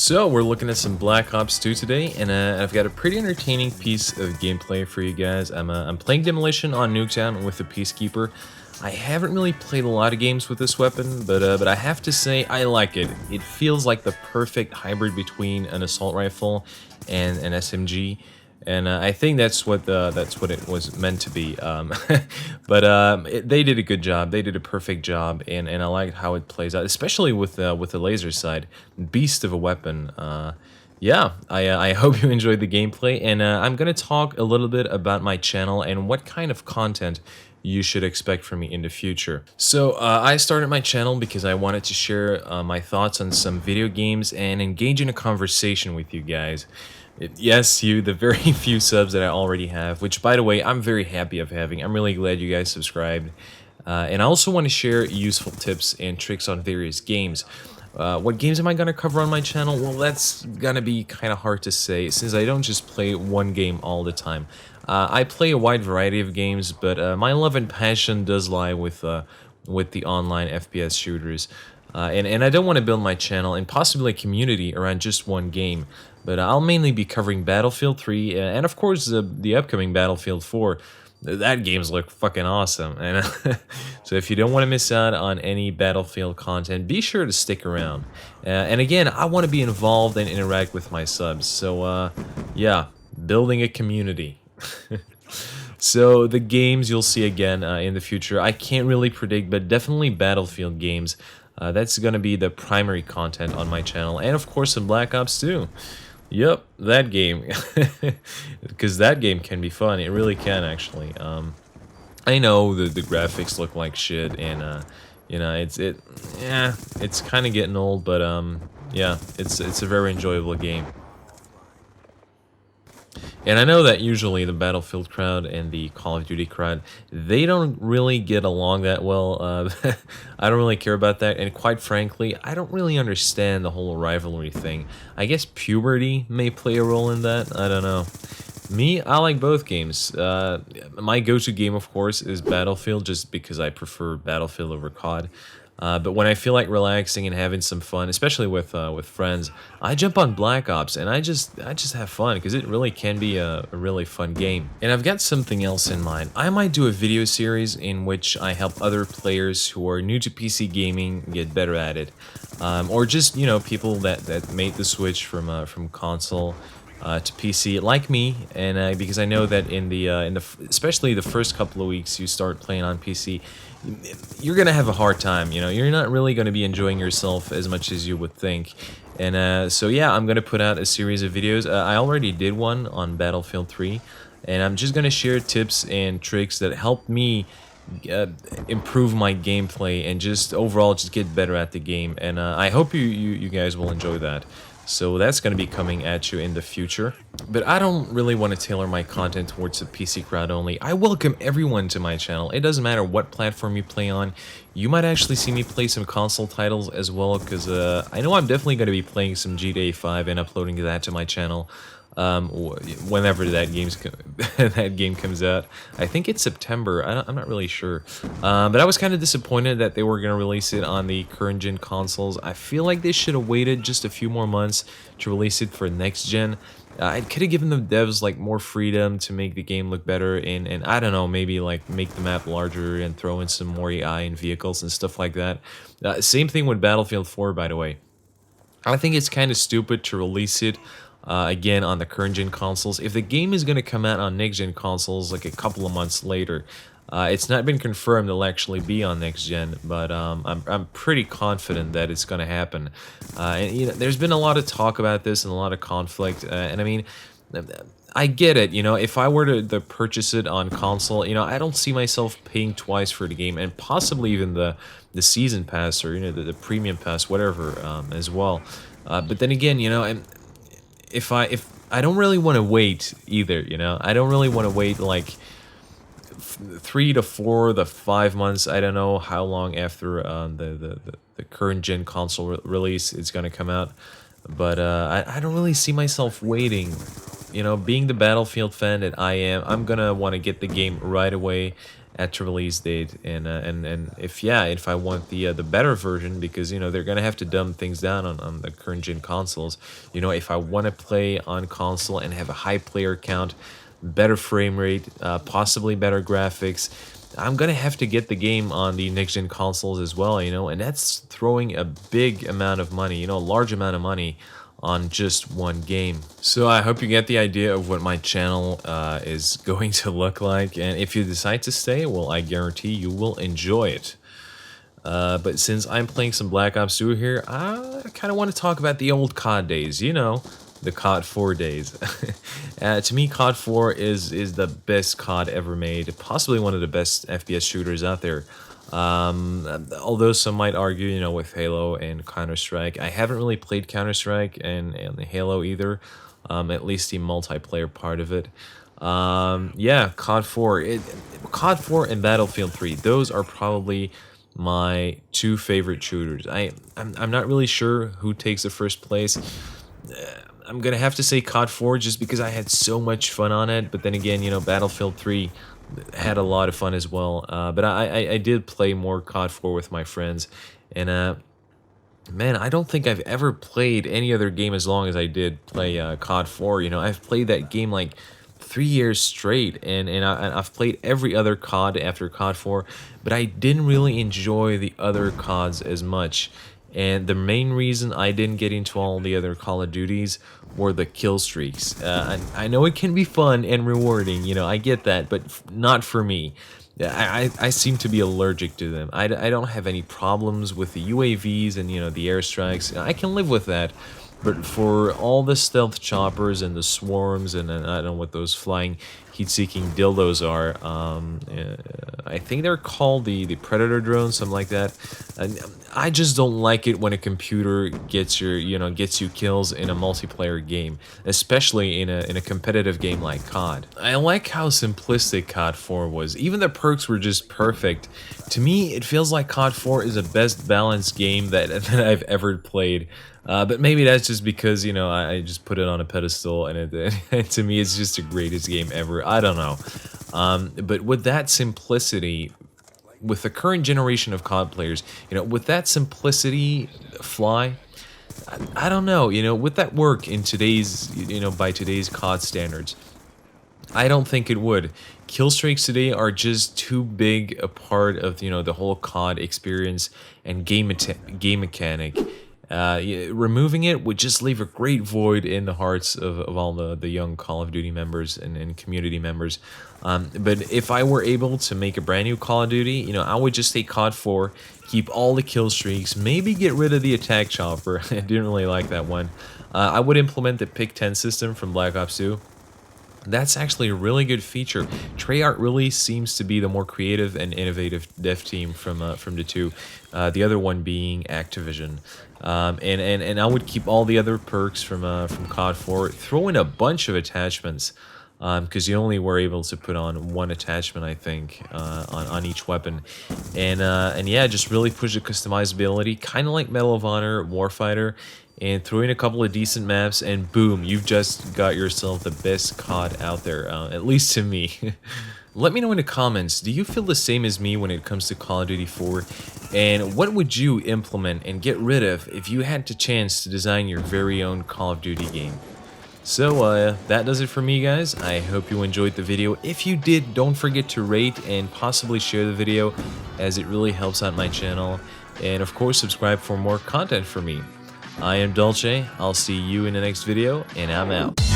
So we're looking at some Black Ops 2 today, and I've got a pretty entertaining piece of gameplay for you guys. I'm playing Demolition on Nuketown with the Peacekeeper. I haven't really played a lot of games with this weapon, but I have to say I like it. It feels like the perfect hybrid between an assault rifle and an SMG. And I think that's what it was meant to be. They did a good job. They did a perfect job, and I liked how it plays out, especially with the laser side. Beast of a weapon. Yeah, I hope you enjoyed the gameplay, and I'm gonna talk a little bit about my channel and what kind of content you should expect from me in the future. So I started my channel because I wanted to share my thoughts on some video games and engage in a conversation with you guys. Yes, you, the very few subs that I already have, which, by the way, I'm very happy of having. I'm really glad you guys subscribed. And I also want to share useful tips and tricks on various games. What games am I going to cover on my channel? Well, that's going to be kind of hard to say, since I don't just play one game all the time. I play a wide variety of games, but my love and passion does lie with the online FPS shooters. And I don't want to build my channel and possibly a community around just one game. But I'll mainly be covering Battlefield 3 and of course the upcoming Battlefield 4. That game's look fucking awesome. And so if you don't want to miss out on any Battlefield content, be sure to stick around. And again, I want to be involved and interact with my subs. So yeah, building a community. So the games you'll see again in the future, I can't really predict, but definitely Battlefield games. That's going to be the primary content on my channel, and of course some Black Ops 2. Yep, that game. Because that game can be fun. It really can, actually. I know the graphics look like shit, and you know, it's kind of getting old, but yeah, it's a very enjoyable game. And I know that usually the Battlefield crowd and the Call of Duty crowd, they don't really get along that well. I don't really care about that, and quite frankly, I don't really understand the whole rivalry thing. I guess puberty may play a role in that, I don't know. Me, I like both games. My go-to game, of course, is Battlefield, just because I prefer Battlefield over COD. But when I feel like relaxing and having some fun, especially with friends, I jump on Black Ops and I just have fun because it really can be a really fun game. And I've got something else in mind. I might do a video series in which I help other players who are new to PC gaming get better at it, or just, you know, people that made the switch from console to PC like me. And because I know that in the especially the first couple of weeks you start playing on PC, you're gonna have a hard time. You know, you're not really gonna be enjoying yourself as much as you would think. And so yeah, I'm gonna put out a series of videos. I already did one on Battlefield 3, and I'm just gonna share tips and tricks that help me improve my gameplay and just overall just get better at the game. And I hope you guys will enjoy that. So that's going to be coming at you in the future. But I don't really want to tailor my content towards the PC crowd only. I welcome everyone to my channel. It doesn't matter what platform you play on. You might actually see me play some console titles as well, because I know I'm definitely going to be playing some GTA 5 and uploading that to my channel whenever that game comes out. I think it's September. I'm not really sure. But I was kind of disappointed that they were going to release it on the current gen consoles. I feel like they should have waited just a few more months to release it for next gen. It could have given the devs like more freedom to make the game look better, and I don't know, maybe like make the map larger and throw in some more AI and vehicles and stuff like that. Same thing with Battlefield 4, by the way. I think it's kind of stupid to release it again on the current gen consoles. If the game is going to come out on next gen consoles like a couple of months later, it's not been confirmed it'll actually be on next gen, but I'm pretty confident that it's going to happen. And you know, there's been a lot of talk about this and a lot of conflict, and I mean, I get it. You know, if I were to purchase it on console, you know, I don't see myself paying twice for the game, and possibly even the season pass, or you know, the premium pass, whatever, as well. But then again, you know, and if I don't really want to wait either, you know, I don't really want to wait like 3 to 4 to 5 months. I don't know how long after the current gen console release it's gonna come out, but I don't really see myself waiting. You know, being the Battlefield fan that I am, I'm gonna want to get the game right away. at release date, and if I want the better version, because they're gonna have to dumb things down on the current gen consoles. If I want to play on console and have a high player count, better frame rate, possibly better graphics, I'm gonna have to get the game on the next gen consoles as well, and that's throwing a big amount of money, a large amount of money on just one game. So I hope you get the idea of what my channel is going to look like, and if you decide to stay, well, I guarantee you will enjoy it. But since I'm playing some Black Ops 2 here, I kind of want to talk about the old COD days, the COD 4 days. To me, COD 4 is the best COD ever made, possibly one of the best FPS shooters out there. Although some might argue, with Halo and Counter-Strike. I haven't really played Counter-Strike and Halo either, at least the multiplayer part of it. Yeah, COD 4. COD 4 and Battlefield 3, those are probably my two favorite shooters. I'm not really sure who takes the first place. I'm gonna have to say COD 4 just because I had so much fun on it, but then again, Battlefield 3 had a lot of fun as well. But I did play more COD 4 with my friends, and man, I don't think I've ever played any other game as long as I did play COD 4. I've played that game like 3 years straight, and I've played every other COD after COD 4, but I didn't really enjoy the other CODs as much. And the main reason I didn't get into all the other Call of Duties were the kill streaks. I know it can be fun and rewarding, I get that, but not for me. I seem to be allergic to them. I don't have any problems with the UAVs and, the airstrikes. I can live with that. But for all the stealth choppers and the swarms and I don't know what those flying heat-seeking dildos are, I think they're called the Predator drones, something like that. And I just don't like it when a computer gets you kills in a multiplayer game, especially in a competitive game like COD. I like how simplistic COD 4 was. Even the perks were just perfect. To me, it feels like COD 4 is the best balanced game that I've ever played. But maybe that's just because, I just put it on a pedestal, and to me, it's just the greatest game ever. I don't know. But with that simplicity, with the current generation of COD players, with that simplicity fly, I don't know, would that work in today's, by today's COD standards? I don't think it would. Kill streaks today are just too big a part of, the whole COD experience and game mechanic. Removing it would just leave a great void in the hearts of all the young Call of Duty members and community members. But if I were able to make a brand new Call of Duty, I would just take COD 4, keep all the kill streaks, maybe get rid of the attack chopper. I didn't really like that one. I would implement the Pick 10 system from Black Ops 2. That's actually a really good feature. Treyarch really seems to be the more creative and innovative dev team from the two. The other one being Activision. And I would keep all the other perks from COD 4. Throw in a bunch of attachments, because you only were able to put on one attachment, I think, on each weapon. And yeah, just really push the customizability, kind of like Medal of Honor, Warfighter, and throw in a couple of decent maps, and boom, you've just got yourself the best COD out there, at least to me. Let me know in the comments, do you feel the same as me when it comes to Call of Duty 4? And what would you implement and get rid of if you had the chance to design your very own Call of Duty game? So, that does it for me, guys. I hope you enjoyed the video. If you did, don't forget to rate and possibly share the video, as it really helps out my channel. And of course, subscribe for more content from me. I am Dolce, I'll see you in the next video, and I'm out.